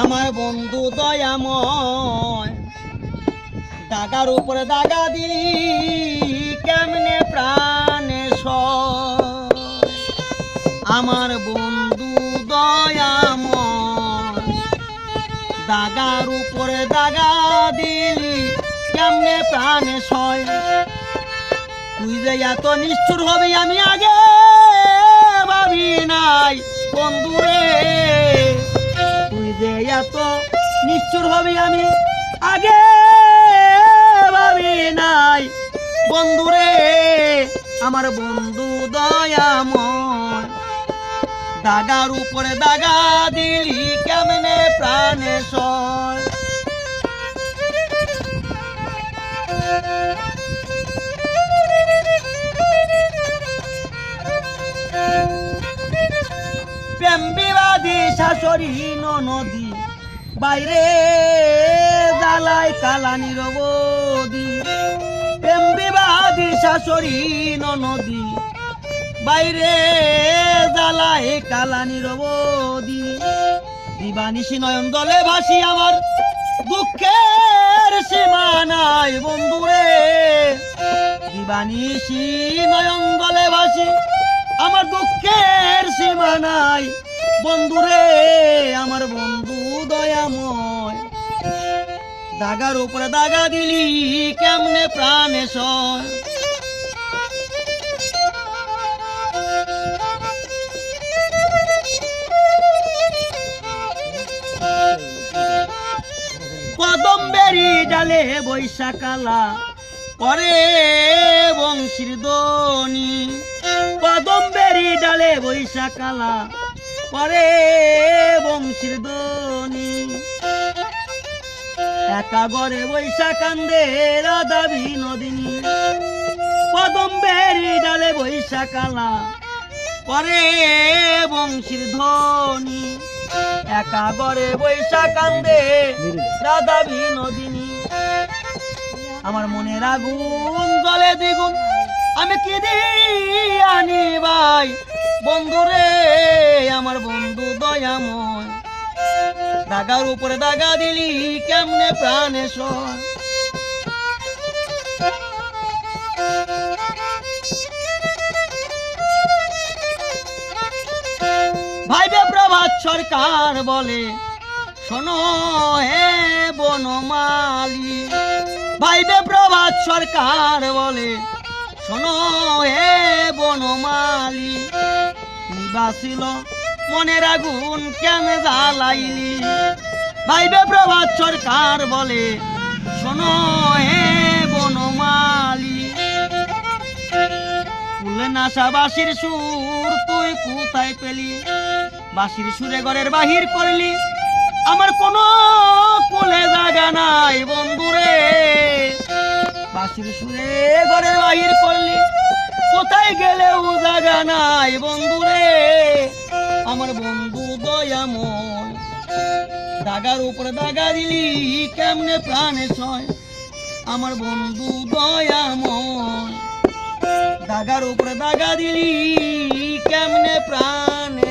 আমার বন্ধু দয়াময় দাগার উপরে দাগা দিলি কেমনে প্রাণে সয়। আমার বন্ধু দয়াময় দাগার উপরে দাগা দিলি কেমনে প্রাণে সয়। তুই যে এত নিষ্ঠুর হবি আমি আগে ভাবি নাই বন্ধুরে, তুই যে এত নিষ্ঠুর হবি আমি আগে ভাবি নাই বন্ধুরে। আমার বন্ধু দয়াময় দাগার উপরে দাগা দিলি কেমনে প্রাণে সয়। প্রেম বিবাদী শাশুড়ি ননদী বাইরে জ্বালায় কালা নিরবধি। প্রেম বিবাদী শাশুড়ি ননদী বাইরে জ্বালায় কালা নিরবধি। দিবানিশি নয়ন দলে ভাসি আমার দুঃখের সীমা নাই বন্ধুরে। দিবানিশি নয়ন দলে ভাসি আমার দুঃখের সীমা নাই বন্ধুরে। আমার বন্ধু দয়াময় দাগার উপরে দাগা দিলি কেমনে প্রাণে সয়। কদম্বেরি ডালে বৈশাখালা পরে বংশীর ধ্বনি। কদম্বেরি ডালে বৈশাখালা পরে বংশীর ধ্বনি। একা গড়ে বৈশা কান্দে রাধা বিনোদিনী। কদম্বেরি ডালে বৈশাখালা পরে বংশীর ধ্বনি। একা গড়ে বৈশা কান্দে রাধা বিনোদিনী। আমার মনের আগুন জলে দ্বিগুণ আমি কি আনি ভাই বন্ধুরে। আমার বন্ধু দয়াময় দাগার উপরে দাগা দিলি কেমনে প্রাণে সয়। ভাইবে প্রভাত সরকার বলে শোনো হে বনমালী। ভাইবে প্রভাত সরকার বলে শোনো হে বনমালী। নিবাসিল মনের আগুন কেন জ্বালাইলি। ভাইবে প্রভাত সরকার বলে শোনো হে বনমালী। ফুলে নাশা বাঁশির সুর তুই কোথায় পেলি। বাঁশির সুরে ঘরের বাহির করলি আমার কোনো কোলে জায়গা নাই বন্ধুরে। বাঁশির সুরে ঘরের বাহির করলি কোথায় গেলেও জায়গা নাই বন্ধুরে। আমার বন্ধু দয়াময় দাগার উপরে দাগা দিলি কেমনে প্রাণে সয়। আমার বন্ধু দয়াময় দাগার উপরে দাগা দিলি কেমনে প্রাণে